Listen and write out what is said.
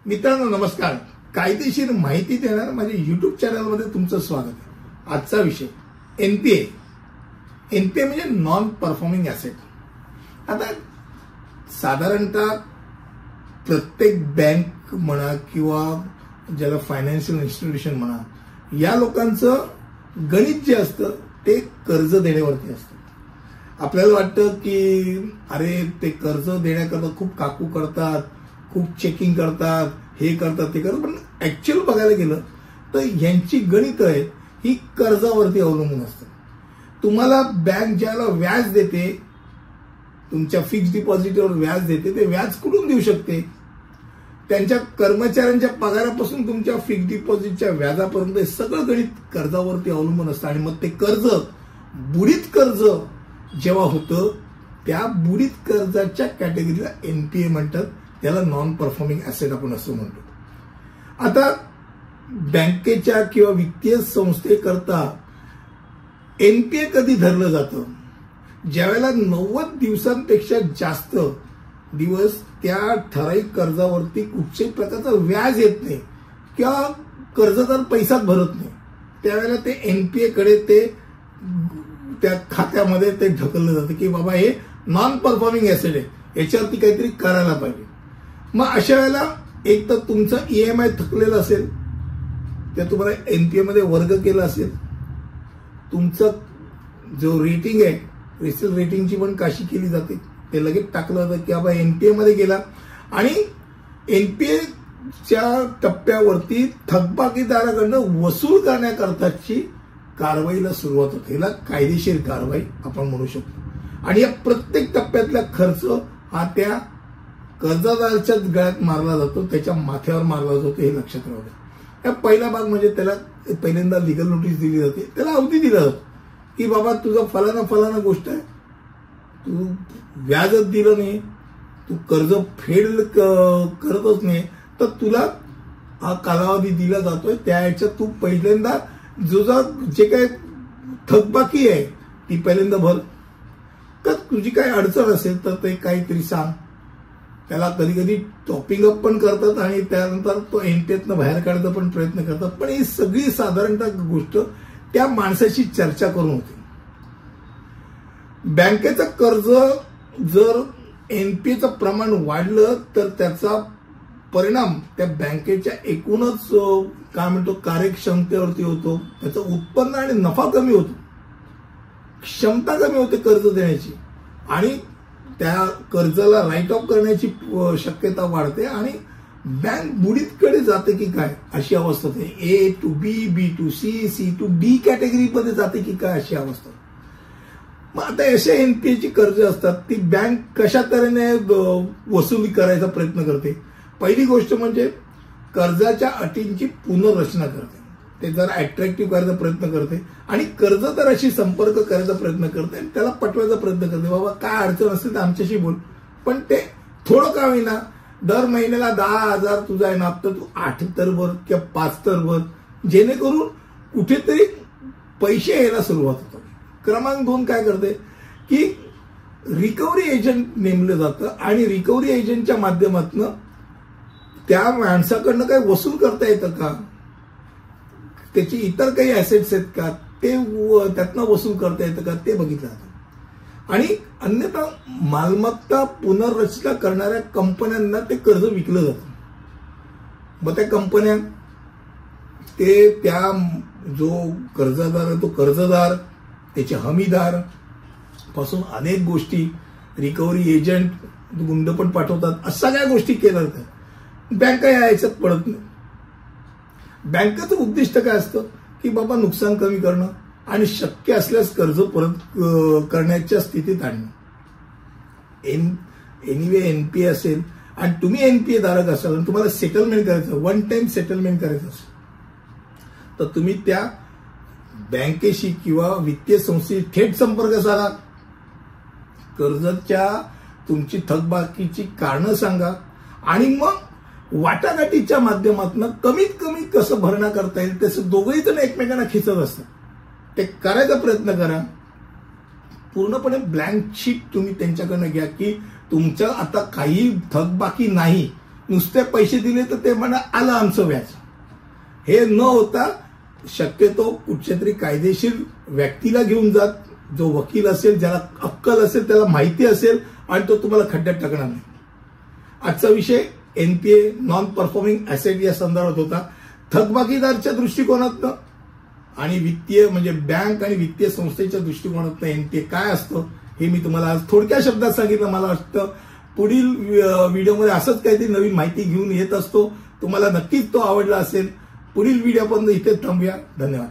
मित्रांनो नमस्कार. कायदेशीर माहिती देणार माझ्या YouTube चॅनलमध्ये तुमचं स्वागत आहे. आजचा विषय एनपीए. एनपीए म्हणजे नॉन परफॉर्मिंग ॲसेट. आता साधारणतः प्रत्येक बँक म्हणा किंवा ज्याला फायनान्शियल इन्स्टिट्यूशन म्हणा, या लोकांचं गणित जे असतं ते कर्ज देण्यावरती असतं. आपल्याला वाटतं की अरे ते कर्ज देण्याकरता खूप काकू करतात, खूप चेकिंग करतात, हे करतात ते करतात, पण ऍक्च्युअल बघायला गेलं तर यांची गणित आहेत ही कर्जावरती अवलंबून असतात. तुम्हाला बँक ज्याला व्याज देते, तुमच्या फिक्स डिपॉझिटवर व्याज देते, ते व्याज कुठून देऊ शकते? त्यांच्या कर्मचाऱ्यांच्या पगारापासून तुमच्या फिक्स डिपॉझिटच्या व्याजापर्यंत सगळं गणित कर्जावरती अवलंबून असतं. आणि मग ते कर्ज बुडीत कर्ज जेव्हा होतं त्या बुडीत कर्जाच्या कॅटेगरीला एनपीए म्हणतात. त्याला नॉन परफॉर्मिंग ॲसेट आपण असं म्हणतो. आता बँकेच्या किंवा वित्तीय संस्थेकरता एनपीए कधी धरलं जातं? ज्यावेळेला 90 दिवसांपेक्षा जास्त दिवस त्या ठराविक कर्जावरती कुठच्याही प्रकारचं व्याज येत नाही किंवा कर्जदार पैसाच भरत नाही, त्यावेळेला ते एनपीए कडे ते त्या खात्यामध्ये ते ढकललं जातं की बाबा हे नॉन परफॉर्मिंग ॲसेट आहे, याच्यावरती काहीतरी करायला पाहिजे. मग अशा वेळेला एक तर तुमचं ईएमआय थकलेलं असेल, त्या तुम्हाला एनपीए मध्ये वर्ग केला असेल, तुमचं जो रेटिंग आहे रिसेल रेटिंगची पण काशी केली जाते, ते लगेच टाकलं जातं की बाबा एनपीए मध्ये गेला. आणि एनपीएच्या टप्प्यावरती थकबाकीदाराकडनं वसूल करण्याकरताची कारवाईला सुरुवात होते. याला कायदेशीर कारवाई आपण म्हणू शकतो. आणि या प्रत्येक टप्प्यातला खर्च हा त्या कर्जदाराच्याच गळ्यात मारला जातो, त्याच्या माथ्यावर मारला जातो, हे लक्षात राहू द्या. पहिला भाग म्हणजे त्याला पहिल्यांदा लिगल नोटीस दिली जाते, त्याला अवधी दिला जातो की बाबा तुझं फलाना गोष्ट आहे, तू व्याजच दिलं नाही, तू कर्ज फेड करतच नाही, तर तुला हा कालावधी दिला जातोय. त्या ह्याच्यात तू पहिल्यांदा जे काय थकबाकी आहे ती पहिल्यांदा भर. तर तुझी काही अडचण असेल तर ते काहीतरी सांग. त्याला कधी कधी टॉपिंग अप पण करतात आणि त्यानंतर तो एनपीएतनं बाहेर काढायचा पण प्रयत्न करतात. पण ही सगळी साधारणतः गोष्ट त्या माणसाची चर्चा करून होते. बँकेचं कर्ज जर एनपीएचं प्रमाण वाढलं तर त्याचा परिणाम त्या बँकेच्या एकूणच काय म्हणतो कार्यक्षमतेवरती होतो. त्याचं उत्पन्न आणि नफा कमी होतो, क्षमता कमी होते कर्ज देण्याची, आणि त्या कर्जाला राईट ऑफ करण्याची शक्यता वाढते आणि बँक बुडीतकडे जाते की काय अशी अवस्था होते. A to B, B to C, C to D कॅटेगरीमध्ये जाते की काय अशी अवस्था. मग आता अशा एनपीएची कर्ज असतात ती बँक कशा तऱ्हेने वसुली करायचा प्रयत्न करते? पहिली गोष्ट म्हणजे कर्जाच्या अटींची पुनर्रचना करते. ते जरा अट्रॅक्टिव्ह करायचा प्रयत्न करते आणि कर्जदाराशी संपर्क करायचा प्रयत्न करते आणि त्याला पटवायचा प्रयत्न करते. बाबा काय अडचण असेल तर आमच्याशी बोल, पण ते थोडं का होईना दर महिन्याला 10,000 तुझा आहे ना, तर तू 8 तर भर किंवा 5 तर भर, जेणेकरून कुठेतरी पैसे यायला सुरुवात होतात. क्रमांक 2 काय करते की रिकव्हरी एजंट नेमलं जातं आणि रिकव्हरी एजंटच्या माध्यमातून त्या माणसाकडनं काही वसूल करता येतं का, त्याची इतर काही ऍसेट्स आहेत का ते त्यातनं वसूल करता येतं का ते बघितलं जातं. आणि अन्यथा मालमत्ता पुनर्रचना करणाऱ्या कंपन्यांना ते कर्ज विकलं जातं. मग त्या कंपन्या ते त्या जो कर्जदार आहे तो कर्जदार, त्याचे हमीदार पासून अनेक गोष्टी, रिकव्हरी एजंट गुंड पण पाठवतात, अशा सगळ्या गोष्टी केल्या जातात. बँका याच्यात पडत नाही. बँकेचं उद्दिष्ट काय असतं की बाबा नुकसान कमी करणं आणि शक्य असल्यास कर्ज परत करण्याच्या स्थितीत आणणं. एनिवे एनपीए असेल आणि तुम्ही एनपीए धारक असाल आणि तुम्हाला सेटलमेंट करायचं, वन टाइम सेटलमेंट करायचं असेल, तर तुम्ही त्या बँकेशी किंवा वित्तीय संस्थेशी थेट संपर्क साधा. कर्जाच्या तुमची थकबाकीची कारणं सांगा आणि मग वाटाघाटीच्या माध्यमातून कमीत कमी कसं भरणा करता येईल तसं दोघंही जण एकमेकांना खिचत असतात, ते करायचा प्रयत्न करा. पूर्णपणे ब्लँक शीट तुम्ही त्यांच्याकडनं घ्या की तुमचं आता काही थकबाकी नाही, नुसते पैसे दिले तर ते म्हणा आलं आमचं व्याज. हे न होता शक्यतो कुठच्या तरी कायदेशीर व्यक्तीला घेऊन जात, जो वकील असेल, ज्याला अक्कल असेल, त्याला माहिती असेल आणि तो तुम्हाला खड्ड्यात टाकणार नाही. आजचा विषय एनपीए नॉन परफॉर्मिंग ऍसेट या संदर्भात होता. थकबाकीदारच्या दृष्टिकोनातनं आणि वित्तीय म्हणजे बँक आणि वित्तीय संस्थेच्या दृष्टिकोनातनं एनपीए काय असतं हे मी तुम्हाला आज थोडक्या शब्दात सांगितलं. मला वाटतं पुढील व्हिडिओमध्ये असंच काहीतरी नवीन माहिती घेऊन येत असतो. तुम्हाला नक्कीच तो आवडला असेल. पुढील व्हिडिओपर्यंत इथे थांबूया. धन्यवाद.